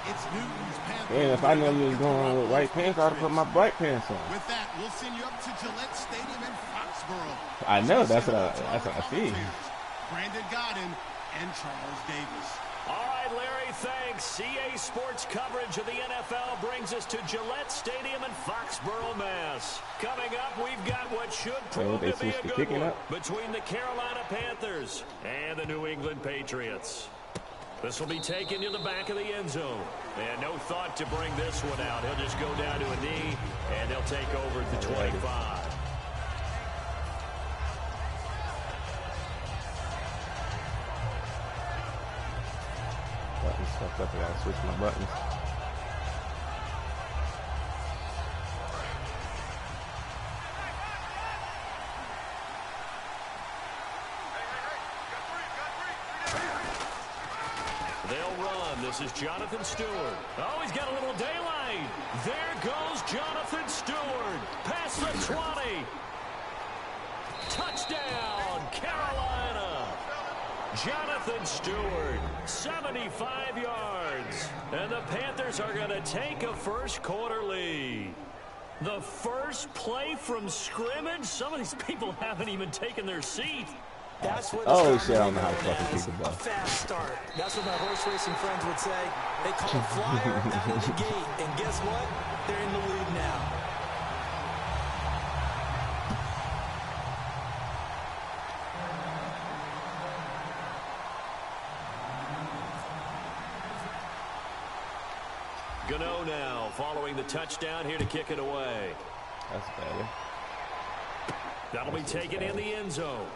It's Newton's Panthers. And if I knew you was going with white pants, I'd have put my black pants on. With that, we'll send you up to Gillette Stadium in Foxborough. I know, that's what I see. Brandon Godden and Charles Davis. All right, Larry, thanks. CA Sports coverage of the NFL brings us to Gillette Stadium in Foxborough, Mass. Coming up, we've got what should prove to be a good one between the Carolina Panthers and the New England Patriots. This will be taken to the back of the end zone. And no thought to bring this one out. He'll just go down to a knee, and they'll take over at the 25. Buttons stuffed up. I gotta switch my buttons. They'll run. This is Jonathan Stewart. Oh, he's got a little daylight. There goes Jonathan Stewart. Past the 20. Touchdown, Carolina. Jonathan Stewart, 75 yards. And the Panthers are going to take a first-quarter lead. The first play from scrimmage? Some of these people haven't even taken their seat. That's what oh shit, I don't know how to fucking keep the ball. A fast start. That's what my horse racing friends would say. They call a flyer out of the gate. And guess what? They're in the lead now. Gano now following the touchdown here to kick it away. That's better. That'll be taken in the end zone.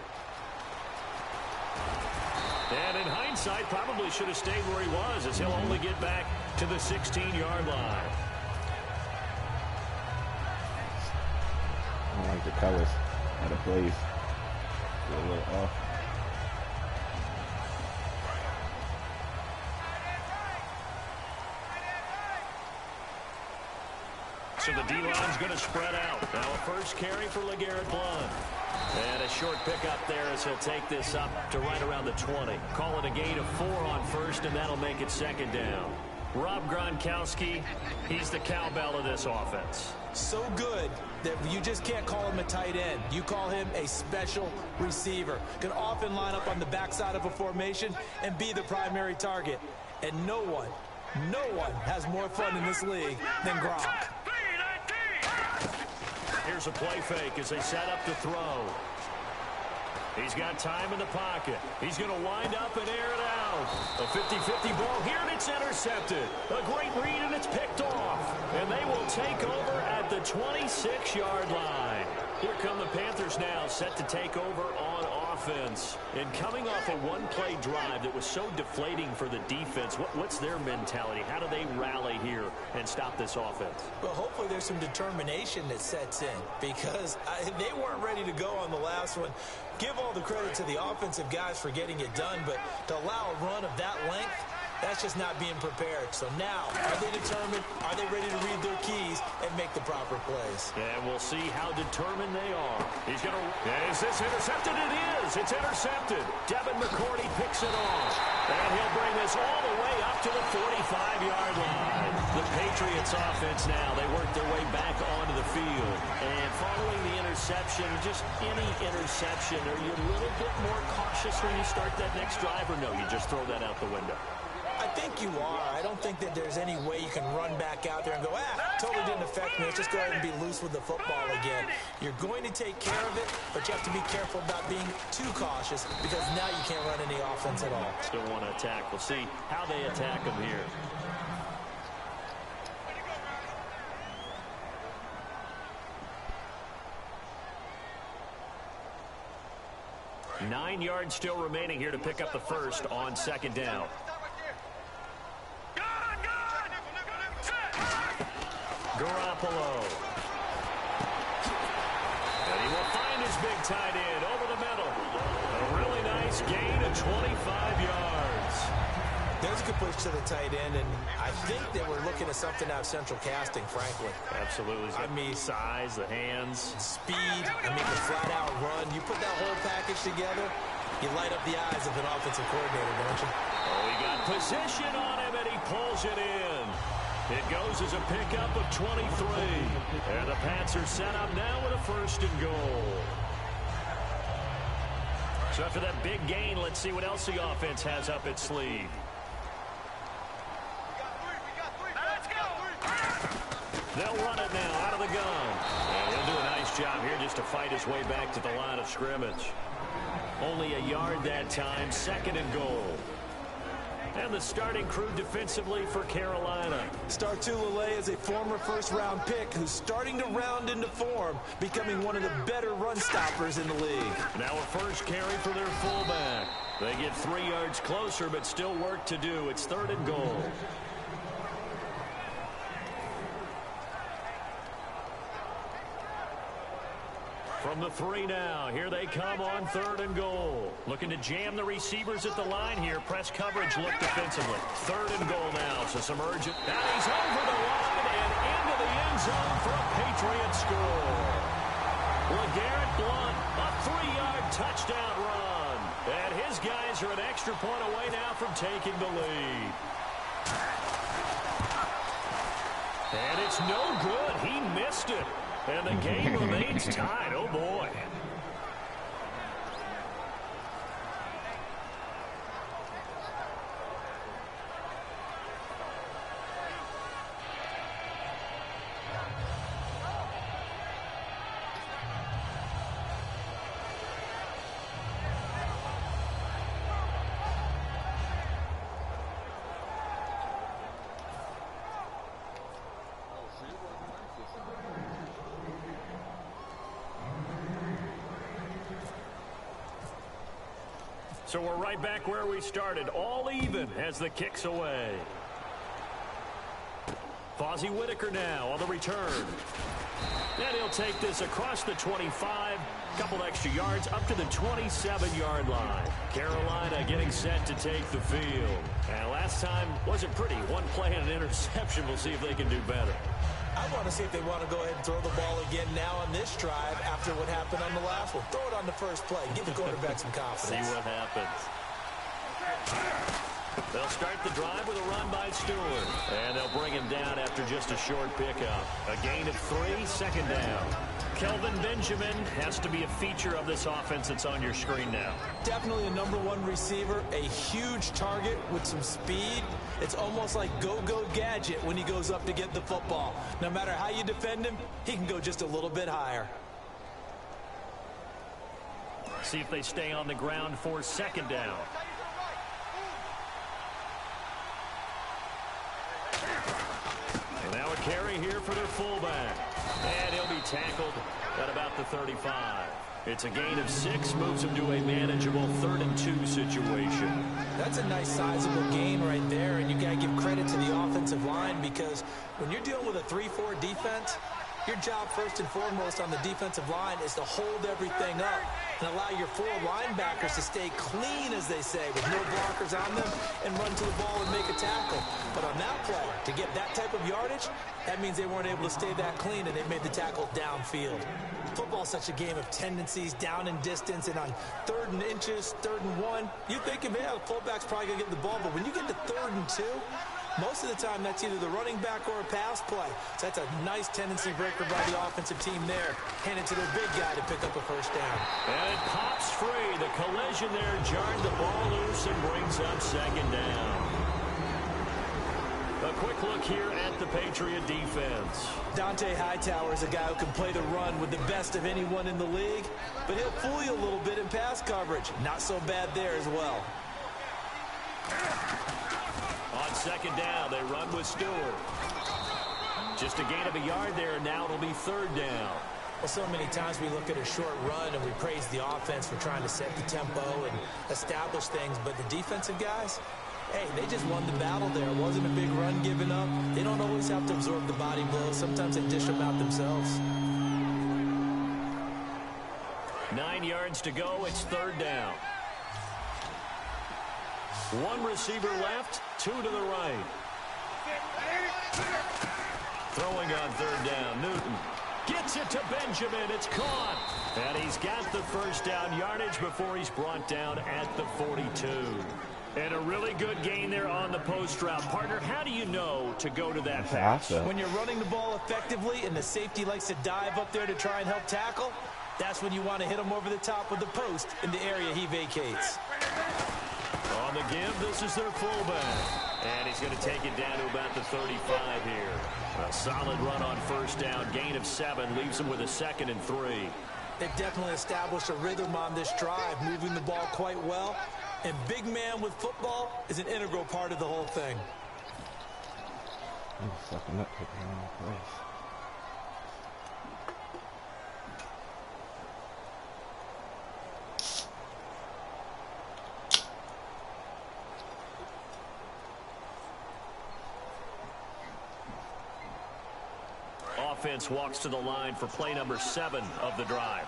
And in hindsight, probably should have stayed where he was, as he'll only get back to the 16-yard line. I don't like the colors of the plays. A little off. So the D-line's going to spread out. Now a first carry for LeGarrette Blount. And a short pickup there as he'll take this up to right around the 20. Call it a gain of 4 on first, and that'll make it second down. Rob Gronkowski, he's the cowbell of this offense. So good that you just can't call him a tight end. You call him a special receiver. Can often line up on the backside of a formation and be the primary target. And no one has more fun in this league than Gronk. Here's a play fake as they set up to throw. He's got time in the pocket. He's going to wind up and air it out. A 50-50 ball here, and it's intercepted. A great read, and it's picked off. And they will take over at the 26-yard line. Here come the Panthers now, set to take over on offense. And coming off a one-play drive that was so deflating for the defense, what's their mentality? How do they rally here and stop this offense? Well, hopefully there's some determination that sets in, because they weren't ready to go on the last one. Give all the credit to the offensive guys for getting it done, but to allow a run of that length, that's just not being prepared. So now, are they determined? Are they ready to read their keys and make the proper plays? And we'll see how determined they are. He's going to... Is this intercepted? It is. It's intercepted. Devin McCourty picks it off. And he'll bring this all the way up to the 45-yard line. The Patriots offense now, they work their way back onto the field. And following the interception, just any interception, are you a little bit more cautious when you start that next drive, or no, you just throw that out the window? I think you are. I don't think that there's any way you can run back out there and go, totally didn't affect me. Let's just go ahead and be loose with the football again. You're going to take care of it, but you have to be careful about being too cautious, because now you can't run any offense at all. Still want to attack. We'll see how they attack them here. Nine yards still remaining here to pick up the first on second down. Garoppolo. And he will find his big tight end over the middle. A really nice gain of 25 yards. There's a good push to the tight end, and I think that we're looking at something out of central casting, frankly. Absolutely. I mean, size, the hands. Speed, the flat-out run. You put that whole package together, you light up the eyes of an offensive coordinator, don't you? Oh, he got position on him, and he pulls it in. It goes as a pickup of 23. And the Pats are set up now with a 1st and goal. So after that big gain, let's see what else the offense has up its sleeve. They'll run it now out of the gun. And he'll do a nice job here just to fight his way back to the line of scrimmage. Only a yard that time, 2nd and goal. And the starting crew defensively for Carolina. Startulele is a former first-round pick who's starting to round into form, becoming one of the better run stoppers in the league. Now a first carry for their fullback. They get 3 yards closer, but still work to do. It's 3rd and goal. From the 3 now, here they come on 3rd and goal. Looking to jam the receivers at the line here. Press coverage look defensively. 3rd and goal now, so some urgent. Now he's over the line and into the end zone for a Patriot score. LeGarrette Blount, a 3-yard touchdown run. And his guys are an extra point away now from taking the lead. And it's no good. He missed it. And the game remains tied. Oh, boy. So we're right back where we started, all even as the kick's away. Fozzie Whitaker now on the return. And he'll take this across the 25, couple extra yards up to the 27-yard line. Carolina getting set to take the field. And last time wasn't pretty. 1 play and an interception. We'll see if they can do better. I want to see if they want to go ahead and throw the ball again now on this drive after what happened on the last one. Throw it on the first play. Give the quarterback some confidence. See what happens. They'll start the drive with a run by Stewart. And they'll bring him down after just a short pickup. A gain of 3, 2nd down. Kelvin Benjamin has to be a feature of this offense that's on your screen now. Definitely a #1 receiver, a huge target with some speed. It's almost like go-go gadget when he goes up to get the football. No matter how you defend him, he can go just a little bit higher. See if they stay on the ground for 2nd down. And now a carry here for their fullback. And he'll be tackled at about the 35. It's a gain of 6, moves him to a manageable 3rd and 2 situation. That's a nice sizable gain right there, and you got to give credit to the offensive line because when you're dealing with a 3-4 defense, your job first and foremost on the defensive line is to hold everything up and allow your 4 linebackers to stay clean, as they say, with no blockers on them and run to the ball and make a tackle. But on that play, to get that type of yardage, that means they weren't able to stay that clean and they made the tackle downfield. Football's such a game of tendencies, down and distance, and on 3rd and inches, 3rd and 1, you think, yeah, the fullback's probably going to get the ball, but when you get to 3rd and 2, most of the time that's either the running back or a pass play. So that's a nice tendency breaker by the offensive team there. Hand it to their big guy to pick up a 1st down. And it pops free. The collision there jarred the ball loose and brings up 2nd down. A quick look here at the Patriot defense. Dante Hightower is a guy who can play the run with the best of anyone in the league, but he'll fool you a little bit in pass coverage. Not so bad there as well. On 2nd down, they run with Stewart. Just a gain of a yard there, and now it'll be 3rd down. Well, so many times we look at a short run and we praise the offense for trying to set the tempo and establish things, but the defensive guys, hey, they just won the battle there. It wasn't a big run given up. They don't always have to absorb the body blows. Sometimes they dish them out themselves. 9 yards to go. It's 3rd down. 1 receiver left, 2 to the right. Throwing on 3rd down, Newton. Gets it to Benjamin. It's caught. And he's got the 1st down yardage before he's brought down at the 42. And a really good gain there on the post route. Partner, how do you know to go to that pass? When you're running the ball effectively and the safety likes to dive up there to try and help tackle, that's when you want to hit him over the top of the post in the area he vacates. On the give, this is their fullback. And he's going to take it down to about the 35 here. A solid run on first down. Gain of 7 leaves him with a 2nd and 3. They've definitely established a rhythm on this drive, moving the ball quite well. And big man with football is an integral part of the whole thing. I'm fucking up taking the wrong place. Offense walks to the line for play number 7 of the drive.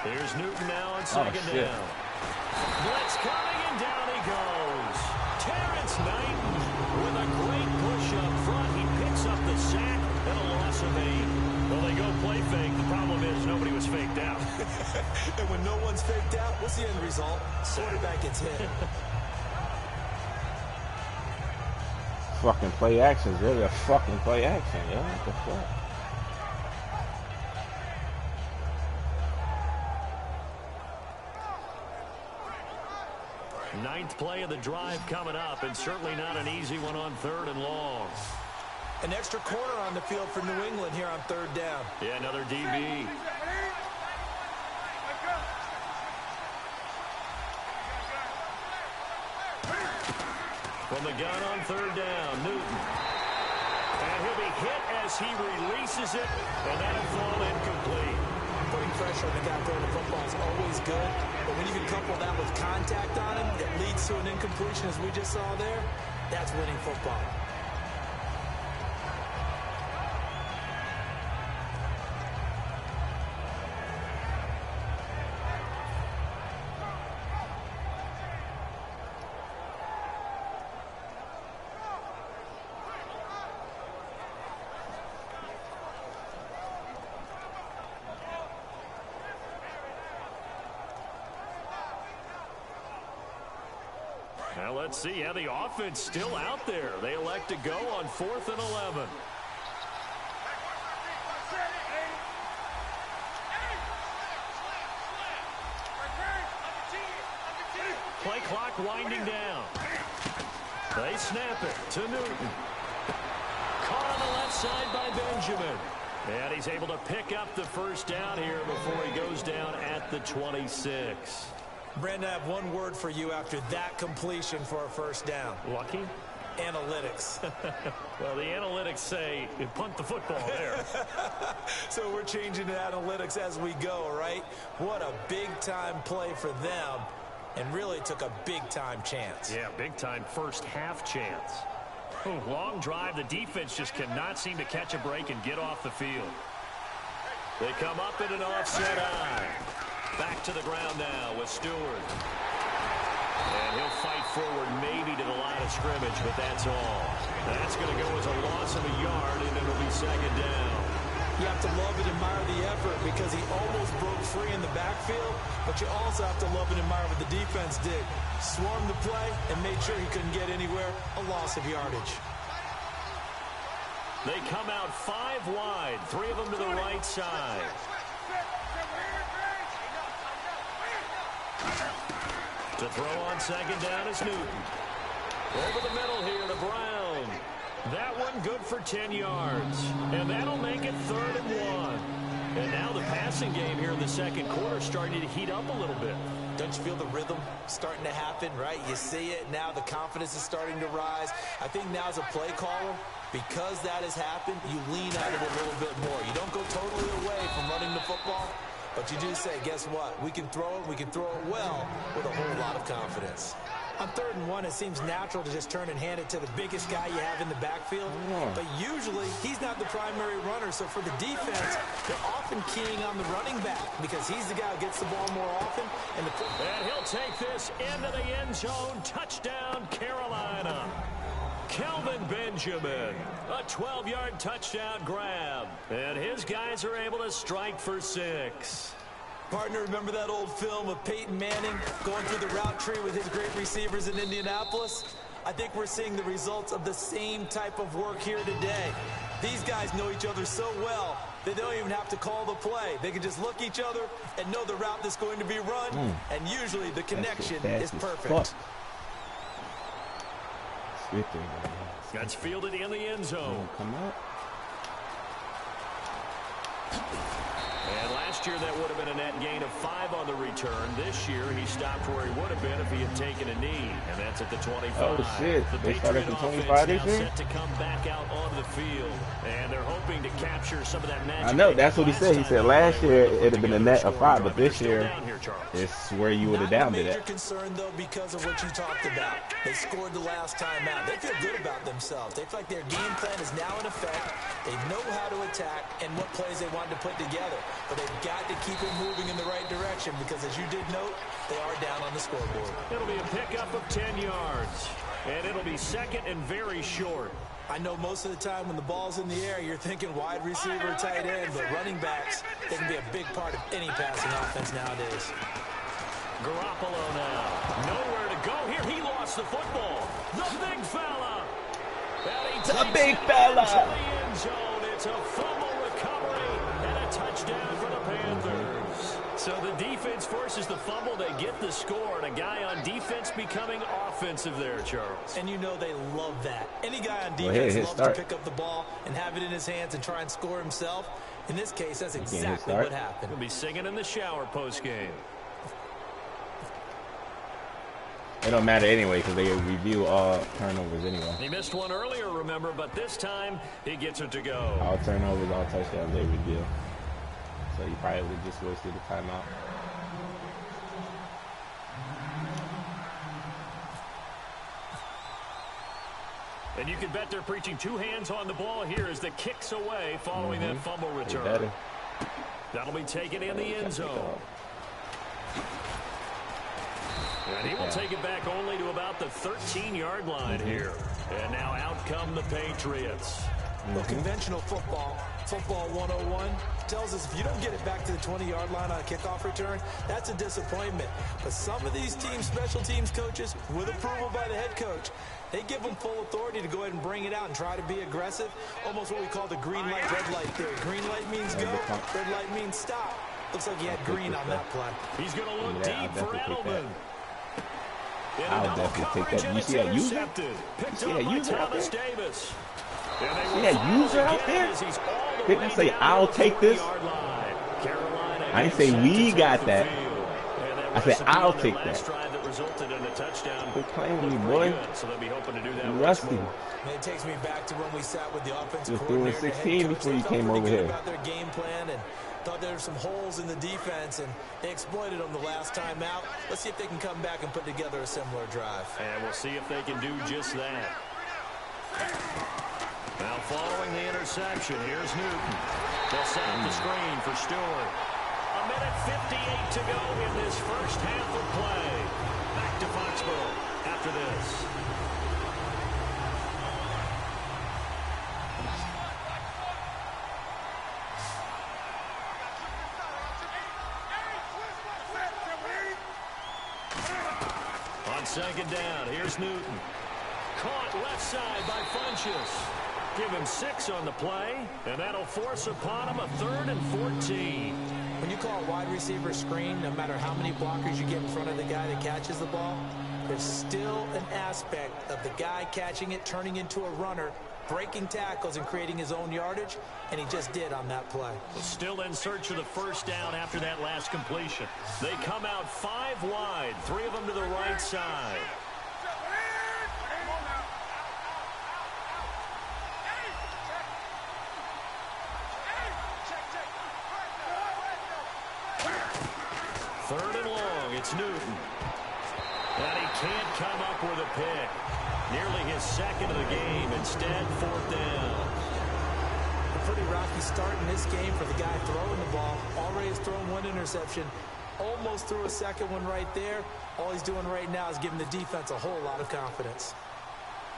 Here's Newton now on 2nd down. Blitz coming, and down he goes. Terrence Knight with a great push up front. He picks up the sack and a loss of 8. Well, they go play fake. The problem is nobody was faked out. And when no one's faked out, what's the end result? Quarterback gets hit. Fucking play action is really a fucking play action, yo. What the fuck? Ninth play of the drive coming up, and certainly not an easy one on 3rd and long. An extra corner on the field for New England here on 3rd down. Yeah, another DB. From the gun on 3rd down, Newton. And he'll be hit as he releases it, and that'll fall incomplete. Putting pressure on the guy throwing the football is always good, but when you can couple that with contact on him that leads to an incompletion, as we just saw there, that's winning football. Now let's see how the offense still out there. They elect to go on 4th and 11. Play clock winding down. They snap it to Newton. Caught on the left side by Benjamin. And he's able to pick up the first down here before he goes down at the 26. Brandon, I have one word for you after that completion for a first down. Lucky? Analytics. Well, the analytics say punt the football there. So we're changing to analytics as we go, right? What a big-time play for them, and really took a big-time chance. Yeah, big-time first half chance. Ooh, long drive. The defense just cannot seem to catch a break and get off the field. They come up in an offset eye. Back to the ground now with Stewart. And he'll fight forward maybe to the line of scrimmage, but that's all. That's going to go as a loss of a yard, and it'll be 2nd down. You have to love and admire the effort because he almost broke free in the backfield, but you also have to love and admire what the defense did. Swarmed the play and made sure he couldn't get anywhere. A loss of yardage. They come out 5 wide, 3 of them to the right side. To throw on 2nd down is Newton. Over the middle here to Brown. That one good for 10 yards. And that'll make it 3rd and 1. And now the passing game here in the second quarter starting to heat up a little bit. Don't you feel the rhythm starting to happen, right? You see it. Now the confidence is starting to rise. I think now as a play caller, because that has happened, you lean on it a little bit more. You don't go totally away from running the football. But you do say, guess what? We can throw it well with a whole lot of confidence. On 3rd and 1, it seems natural to just turn and hand it to the biggest guy you have in the backfield. But usually, he's not the primary runner. So for the defense, they're often keying on the running back because he's the guy who gets the ball more often. And he'll take this into the end zone. Touchdown, Carolina. Kelvin Benjamin, a 12-yard touchdown grab. And his guys are able to strike for 6. Partner, remember that old film of Peyton Manning going through the route tree with his great receivers in Indianapolis? I think we're seeing the results of the same type of work here today. These guys know each other so well that they don't even have to call the play. They can just look each other and know the route that's going to be run, and usually the connection is perfect. That's fielded in the end zone. Come out. And last year that would have been a net gain of 5 on the return. This year he stopped where he would have been if he had taken a knee, and that's at the 25. Oh shit! The They started Patriot from 25 offense this now year. set to come back out onto the field, and they're hoping to capture some of that magic. I know that's what he said. He said last year it'd have been a net of 5, but this year it's where you would have downed it at. Not a major concern though because of what you talked about. They scored the last time out. They feel good about themselves. They feel like their game plan is now in effect. They know how to attack and what plays they want to put together, but they've got to keep it moving in the right direction because, as you did note, they are down on the scoreboard. It'll be a pickup of 10 yards, and it'll be second and very short. I know most of the time when the ball's in the air, you're thinking wide receiver, tight end, but running backs, they can be a big part of any passing offense nowadays. Garoppolo now. Nowhere to go here. He lost the football. The big fella. The big fella. To the end zone. It's a fumble recovery and a touchdown for the Panthers. So the defense forces the fumble. They get the score, and a guy on defense becoming offensive there, Charles. And you know they love that. Any guy on defense loves to pick up the ball and have it in his hands and try and score himself. In this case, that's exactly what happened. He'll be singing in the shower post-game. It don't matter anyway because they review all turnovers anyway. He missed one earlier, remember, but this time he gets it to go. All turnovers, all touchdowns, they review. So you probably just wasted the timeout. And you can bet they're preaching 2 hands on the ball here as the kick's away following that fumble return. That'll be taken in the end zone. And he will take it back only to about the 13-yard line here. And now out come the Patriots. Well, conventional football 101, tells us if you don't get it back to the 20-yard line on a kickoff return, that's a disappointment. But some of these teams, special teams coaches, with approval by the head coach, they give them full authority to go ahead and bring it out and try to be aggressive. Almost what we call the green light, red light theory. Green light means go, red light means stop. Looks like he had green on that play. He's going to look deep for Edelman. I'll definitely take that. You see that user? You see that user out there? See that user out there? Didn't I say I'll take this? I didn't say we got that. I said I'll take that. Quit playing with me, boy. You rusty. It takes me back to when we sat with the offensive just doing 16 before you came over here. About their game plan and thought there were some holes in the defense, and they exploited them the last time out. Let's see if they can come back and put together a similar drive. And we'll see if they can do just that. Now following the interception, here's Newton. They'll set up the screen for Stewart. 1:58 to go in this first half of play. Back to Foxborough after this. On second down, here's Newton. Caught left side by Funchess. Give him 6 on the play, and that'll force upon him a 3rd and 14. When you call a wide receiver screen, no matter how many blockers you get in front of the guy that catches the ball, there's still an aspect of the guy catching it, turning into a runner, breaking tackles and creating his own yardage, and he just did on that play. Still in search of the first down after that last completion. They come out 5 wide, 3 of them to the right side. Third and long, it's Newton. And he can't come up with a pick. Nearly his 2nd of the game. Instead, 4th down. A pretty rocky start in this game for the guy throwing the ball. Already has thrown 1 interception. Almost threw a 2nd one right there. All he's doing right now is giving the defense a whole lot of confidence.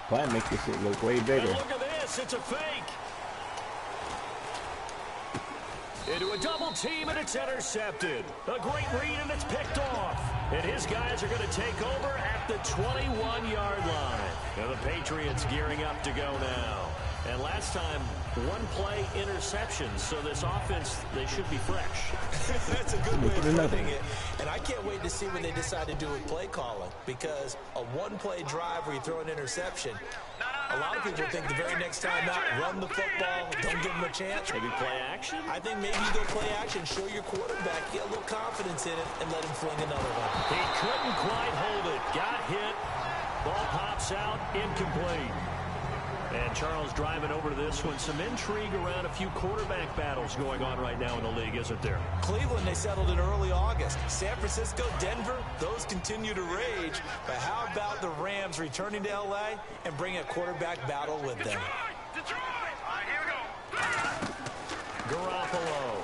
Plan make this shit look way bigger. And look at this, it's a fake. Into a double team, and it's intercepted. A great read, and it's picked off. And his guys are going to take over at the 21-yard line. And the Patriots gearing up to go now. And last time, one-play interceptions. So this offense, they should be fresh. That's a good way of putting it. And I can't wait to see what they decide to do with play calling. Because a one-play drive where you throw an interception, a lot of people think the very next time out, run the football, don't give them a chance. Maybe play action? I think maybe you go play action, show your quarterback, get a little confidence in it, and let him fling another one. He couldn't quite hold it. Got hit. Ball pops out, incomplete. And Charles driving over to this one. Some intrigue around a few quarterback battles going on right now in the league, isn't there? Cleveland, they settled in early August. San Francisco, Denver, those continue to rage. But how about the Rams returning to L.A. and bringing a quarterback battle with them? Detroit! All right, here we go. Garoppolo.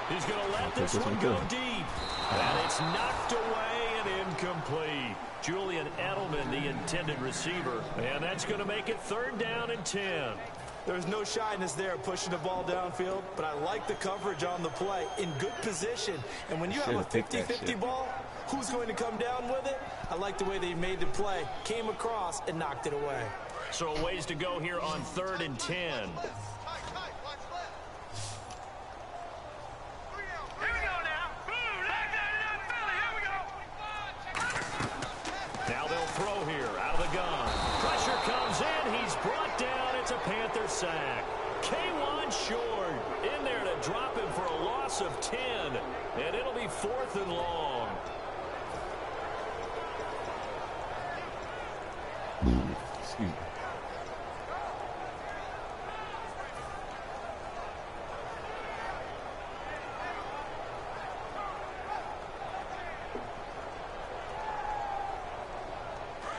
He's going to let this one go deep. And it's knocked away and incomplete. Julian Edelman, the intended receiver. And that's going to make it 3rd down and 10. There's no shyness there pushing the ball downfield, but I like the coverage on the play. In good position. And when you have a 50-50 ball, who's going to come down with it? I like the way they made the play. Came across and knocked it away. So a ways to go here on 3rd and 10. Now they'll throw here out of the gun. Pressure comes in. He's brought down. It's a Panther sack. K1 short in there to drop him for a loss of 10. And it'll be 4th and long. Excuse me.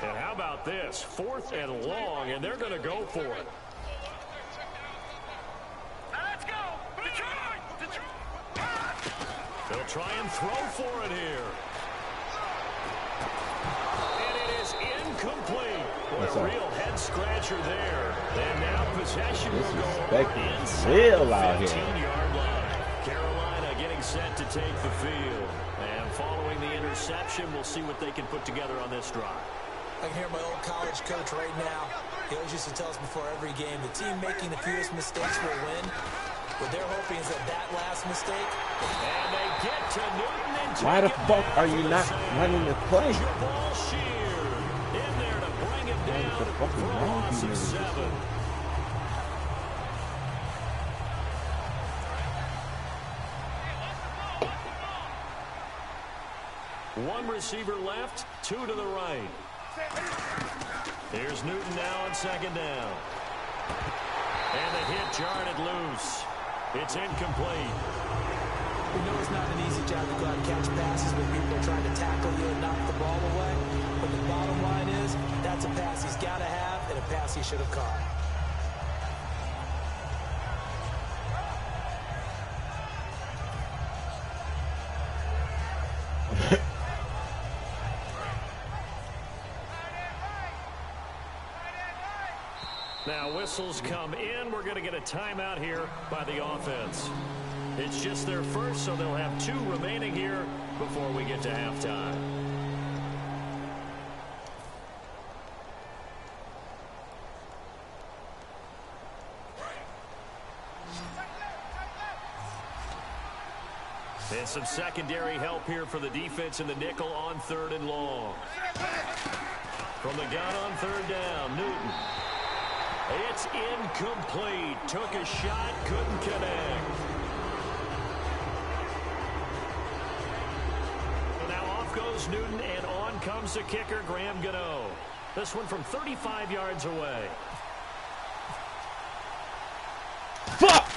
And how about this? 4th and long, and they're going to go for it. Now let's go! Detroit! They'll try and throw for it here. And it is incomplete. What a real head-scratcher there. And now possession will go inside real the out here. 15-yard line. Carolina getting set to take the field. And following the interception, we'll see what they can put together on this drive. I can hear my old college coach right now. He always used to tell us before every game, the team making the fewest mistakes will win. What they're hoping is that last mistake. And they get to Newton and why the fuck are you not running the play? Ball sheared in there to bring him down for a loss of 7. One receiver left, 2 to the right. Here's Newton now on 2nd down. And the hit jarred it loose. It's incomplete. We know it's not an easy job to go out and catch passes when people are trying to tackle you and knock the ball away. But the bottom line is, that's a pass he's got to have and a pass he should have caught. Now whistles come in. We're going to get a timeout here by the offense. It's just their first, so they'll have 2 remaining here before we get to halftime. And some secondary help here for the defense in the nickel on 3rd and long. From the gun on 3rd down, Newton. It's incomplete. Took a shot, couldn't connect. So now off goes Newton, and on comes the kicker, Graham Gano. This one from 35 yards away. Fuck!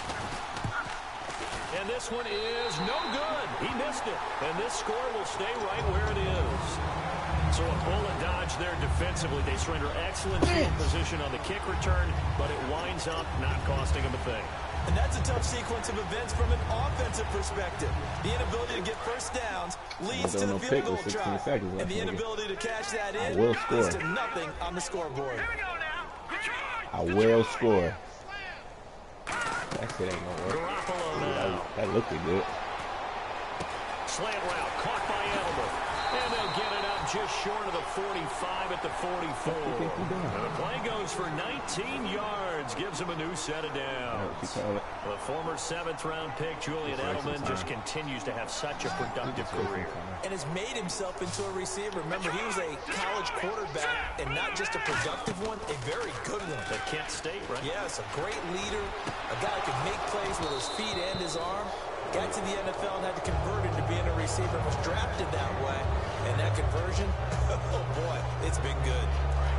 And this one is no good. He missed it. And this score will stay right where it is. So a bullet dodge there defensively. They surrender excellent field position on the kick return, but it winds up not costing them a thing. And that's a tough sequence of events from an offensive perspective. The inability to get first downs leads to the field goal try. And the inability to cash that in leads to nothing on the scoreboard. I will score. That shit ain't gonna work. That looked good. Slant route caught by Edelman. And they'll get it up just short of the 45 at the 44. And the play goes for 19 yards. Gives him a new set of downs. The former 7th-round pick, Julian Edelman, just continues to have such a productive career. And has made himself into a receiver. Remember, he was a college quarterback, and not just a productive one, a very good one. At Kent State, right? Yes, a great leader, a guy who can make plays with his feet and his arm. Got to the NFL and had to convert into being a receiver. Was drafted that way. And that conversion, oh boy, it's been good.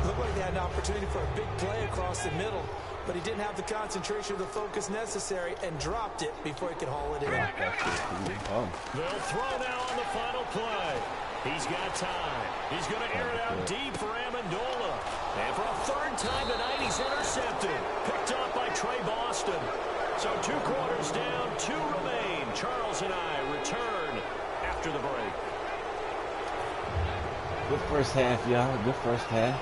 Looked like they had an opportunity for a big play across the middle, but he didn't have the concentration or the focus necessary and dropped it before he could haul it in. They'll throw now on the final play. He's got time. He's going to air it out deep for Amendola. And for a 3rd time tonight, he's intercepted. Picked up by Trey Boston. So 2 quarters down, 2 remain. Charles and I return after the break. Good first half, y'all. Good first half.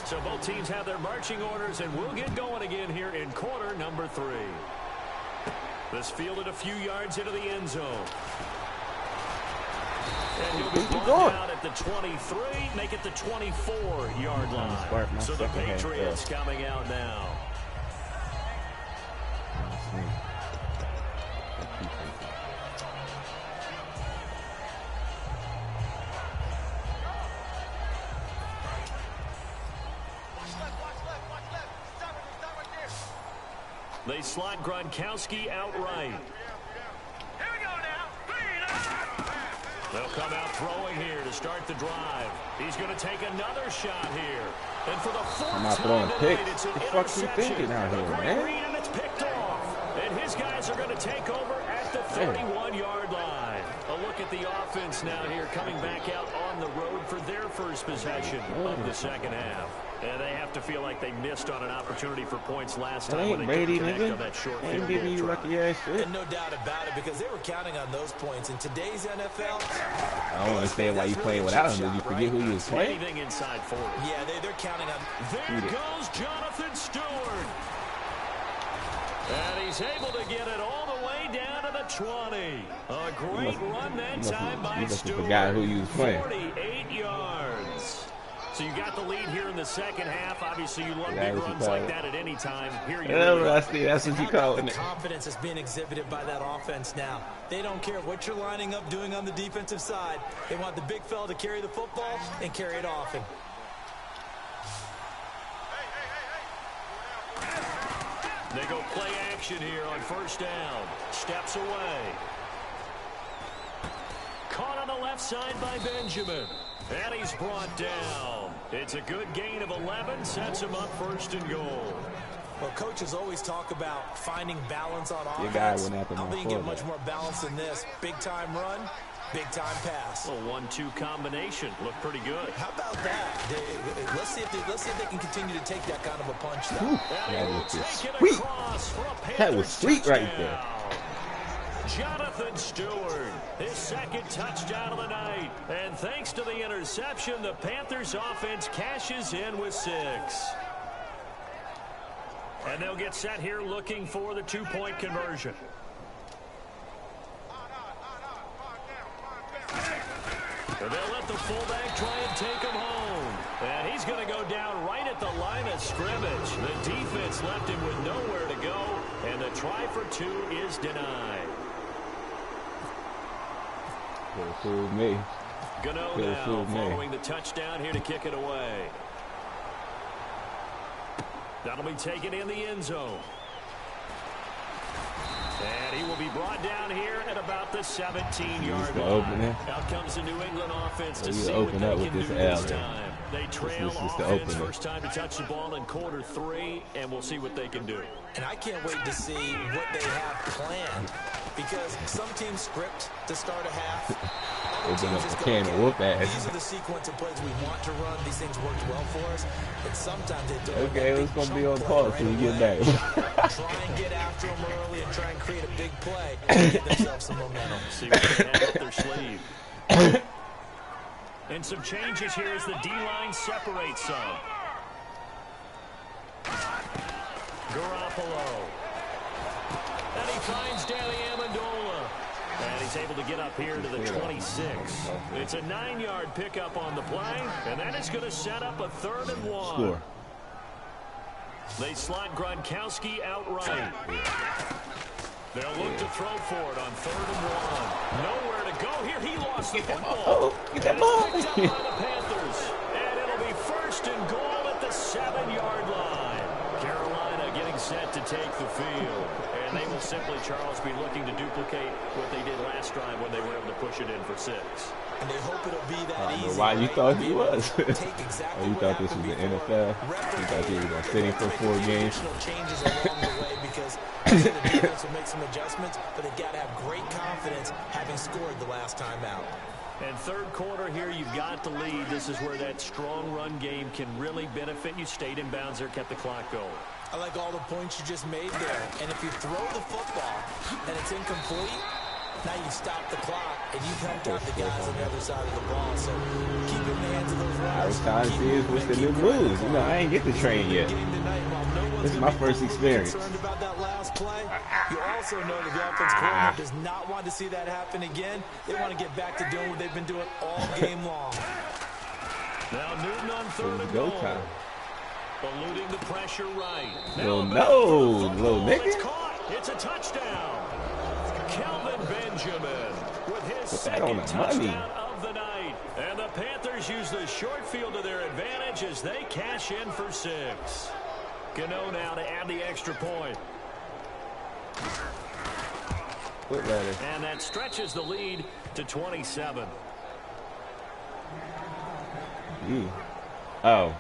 So both teams have their marching orders, and we'll get going again here in quarter number 3. This fielded a few yards into the end zone. And he'll be brought down at the 23, make it the 24-yard line. So the Patriots coming out now. They slot Gronkowski outright. Here we go now. They'll come out throwing here to start the drive. He's going to take another shot here. And for the 4th time tonight, it's an interception. What the fuck you thinking out here, man? Read, and it's picked off. And his guys are going to take over at the 31-yard line. A look at the offense now here, coming back out on the road for their first possession of the second half. And they have to feel like they missed on an opportunity for points last time when they didn't connect on that short field goal try. And no doubt about it, because they were counting on those points. In today's NFL, I don't understand why you playing without him. Did you forget who you was playing? Anything inside 40. Yeah, they're counting on. There goes Jonathan Stewart. And he's able to get it all the way down to the 20. A great run that time by Stewart. The guy who you was playing. 48 yards. So you got the lead here in the second half. Obviously, you love big runs like that at any time. Here you go. That's what you call it. Confidence is being exhibited by that offense now. They don't care what you're lining up doing on the defensive side. They want the big fella to carry the football and carry it often. They go play action here on 1st down. Steps away. Caught on the left side by Benjamin. And he's brought down. It's a good gain of 11. Sets him up 1st and goal. Well, coaches always talk about finding balance on offense. I don't think you get much more balance than this. Big-time run, big-time pass. A 1-2 combination. Looked pretty good. How about that? Let's see if they can continue to take that kind of a punch. That was sweet right there. Jonathan Stewart, his 2nd touchdown of the night. And thanks to the interception, the Panthers offense cashes in with 6. And they'll get set here looking for the 2-point conversion. And they'll let the fullback try and take him home. And he's going to go down right at the line of scrimmage. The defense left him with nowhere to go. And the try for 2 is denied. Fool me. Gano now following the touchdown here to kick it away. That'll be taken in the end zone. And he will be brought down here at about the 17-yard line. Out comes the New England offense to see what they can do this time. They trail offense first time to touch the ball in quarter 3, and we'll see what they can do. And I can't wait to see what they have planned. because some teams script to start a half. They've been up the can and whoop ass. These are the sequence of plays we want to run. These things worked well for us, but sometimes they don't. Okay, it's going to be on pause till we get back. Try and get after them early and try and create a big play and give themselves some momentum. See what they have up their sleeve. And some changes here as the D-line separates some. Garoppolo. And he finds Danny Amendola. And he's able to get up here to the 26. It's a 9-yard pickup on the play, and then it's going to set up a 3rd and 1. Score. They slot Gronkowski outright. They'll look to throw for it on 3rd and 1. Nowhere to go here. He lost the football. Oh, get that ball. Picked up by the Panthers. And it'll be 1st and goal at the 7-yard line. Carolina getting set to take the field. And they will simply, Charles, be looking to duplicate what they did last drive when they were able to push it in for 6. And they hope it'll be that I don't know easy. why you thought he was. Exactly Oh, you thought this was the NFL? You thought he was going to sit in for 4 games? Changes along the way because the defense will make some adjustments, but they've got to have great confidence having scored the last time out. And 3rd quarter here, you've got to lead. This is where that strong run game can really benefit you. Stayed in bounds there, kept the clock going. I like all the points you just made there. And if you throw the football and it's incomplete, now you stop the clock and you've helped out the guys on the other side of the ball. So keep in the hands of those I was runners. trying to see what's the new moves. You know, I ain't get the train yet. This is my first experience. Concerned about that last play. You also know that the offense coordinator does not want to see that happen again. They want to get back to doing what they've been doing all game long. Now Newton on 3rd and Go goal. time. Eluding the pressure right. No, little It's nigga. caught. It's a touchdown. Kelvin Benjamin with his Put that on second the money. touchdown of the night. And the Panthers use the short field to their advantage as they cash in for 6. Gano now to add the extra point. Foot letter. And that stretches the lead to 27. Oh.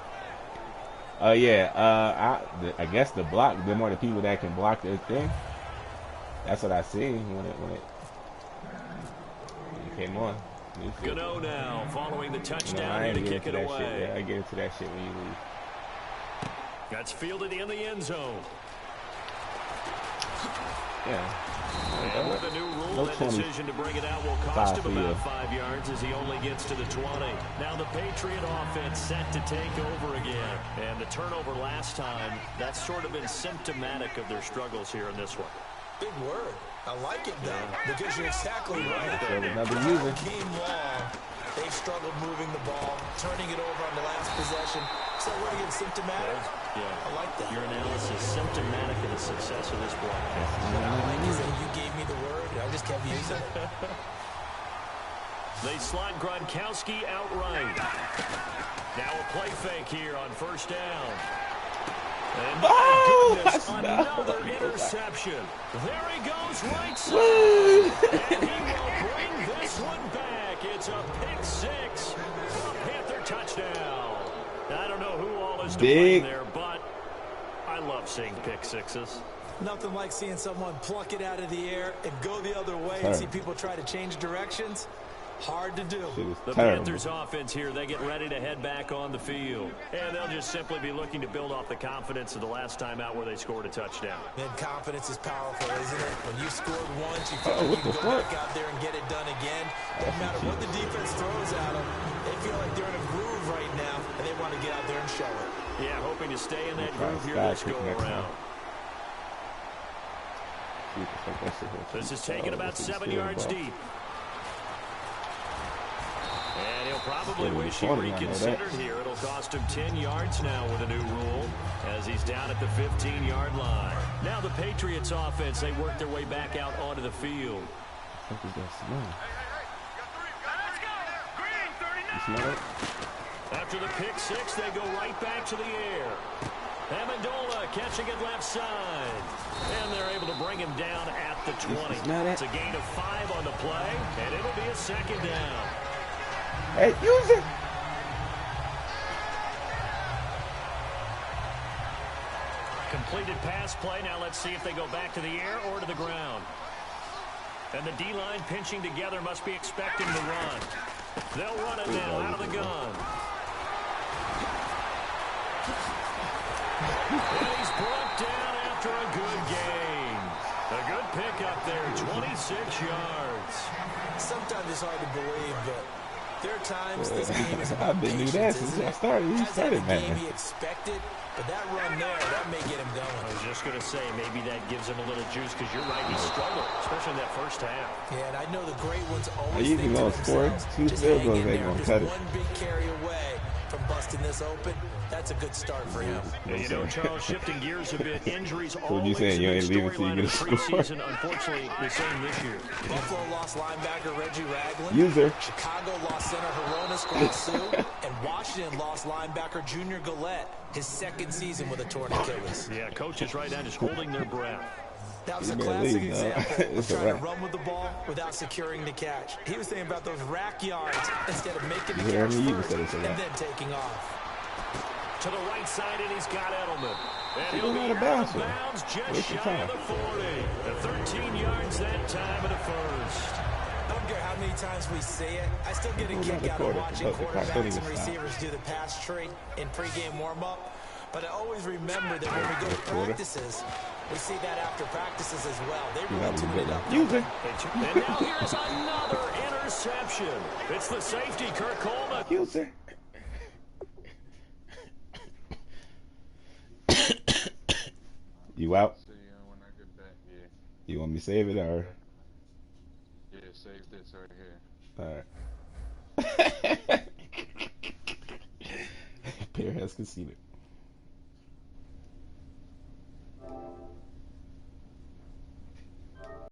Oh, yeah. I guess the block, the more the people that can block their thing. That's what I see when it came on. Gano now following the touchdown I here to ain't kick get it into that away. shit. Yeah, I get into that shit when you leave. That's fielded in the end zone. Yeah. And with the new rule, No that 20. decision to bring it out will cost him for you. about 5 yards as he only gets to the 20. Now the Patriot offense set to take over again. And the turnover last time, that's sort of been symptomatic of their struggles here in this one. Big word. I like it, though, because you're exactly right. So another All user. game long, they've struggled moving the ball, turning it over on the last possession. So what are you symptomatic? Yeah. I like that. Your analysis symptomatic of the success of this broadcast. What I like is that you gave me the word, and I just kept using it. They slot Gronkowski outright. Now a play fake here on 1st down. And my goodness, another interception. There he goes, right side. And he will bring this one back. It's a pick 6. A Panther touchdown. I don't know who all is to blame there, but I love seeing pick 6s. Nothing like seeing someone pluck it out of the air and go the other way and see people try to change directions. Hard to do. The Panthers offense here, they get ready to head back on the field. And they'll just simply be looking to build off the confidence of the last time out where they scored a touchdown. And confidence is powerful, isn't it? When you scored once, you feel like you can go back out there and get it done again. Doesn't matter what the defense throws at them. They feel like they're in a groove right now, and they want to get out there and show it. Yeah, hoping to stay in that groove here this go around. This is taken about 7 yards deep. And he'll probably wish he reconsidered here. It'll cost him 10 yards now with a new rule as he's down at the 15-yard line. Now the Patriots offense, they work their way back out onto the field. After the pick 6, they go right back to the air. Amendola catching it left side. And they're able to bring him down at the 20. It's a gain of 5 on the play, and it'll be a 2nd down. Hey, use it. Completed pass play. Now let's see if they go back to the air or to the ground. And the D-line pinching together must be expecting the run. They'll run it now out of the gun. And he's brought down after a good gain. A good pickup there, 26 yards. Sometimes it's hard to believe, but there are times this game is I about didn't do patience, that since isn't I it? started. He Hasn't had started, the man. game he expected, but that run there, that may get him I going. was just going to say, maybe that gives him a little juice, because you're right, he struggled, especially in that first half. Yeah, and I know the great ones Are always you think even to gonna score themselves, 2 just field hang goals? in They there, gonna just cut it. one big carry away from busting this open. That's a good start for him. Yeah, you know, Charles, shifting gears a bit, injuries So what always you saying? You a ain't big leaving till you storyline get of a the score? preseason. Unfortunately, the same this year. Buffalo lost linebacker Reggie Ragland. User. Chicago lost center Horonis Grasu. And Washington lost linebacker Junior Gillette, his second season with a torn Achilles. Yeah, coaches right now just holding their breath. That was You a better classic leave, example dog. of It's a trying to wrap. run with the ball without securing the catch. He was thinking about those rack yards instead of making the You hear catch me? You first said it's a and wrap. then taking off. To the right side, and he's got Edelman. And He he'll went be out of out bounds of here. bounds just Wasting shy time. of the 40. The 13 yards that time of the first. I don't care how many times we see it. I still get a Hold on kick the out of quarter. watching Look, the clock don't quarterbacks even and stop. receivers do the pass tree in pregame warm-up. But I always remember that when we go to Quarter. practices, we see that after practices as well. They You really gotta tune be it good. up. User. And now here's another interception. It's the safety, Kirk Coleman. User. You out? See you when I get back. Yeah. You want me to save it or? Yeah, save this right here. Alright. Pair has conceded.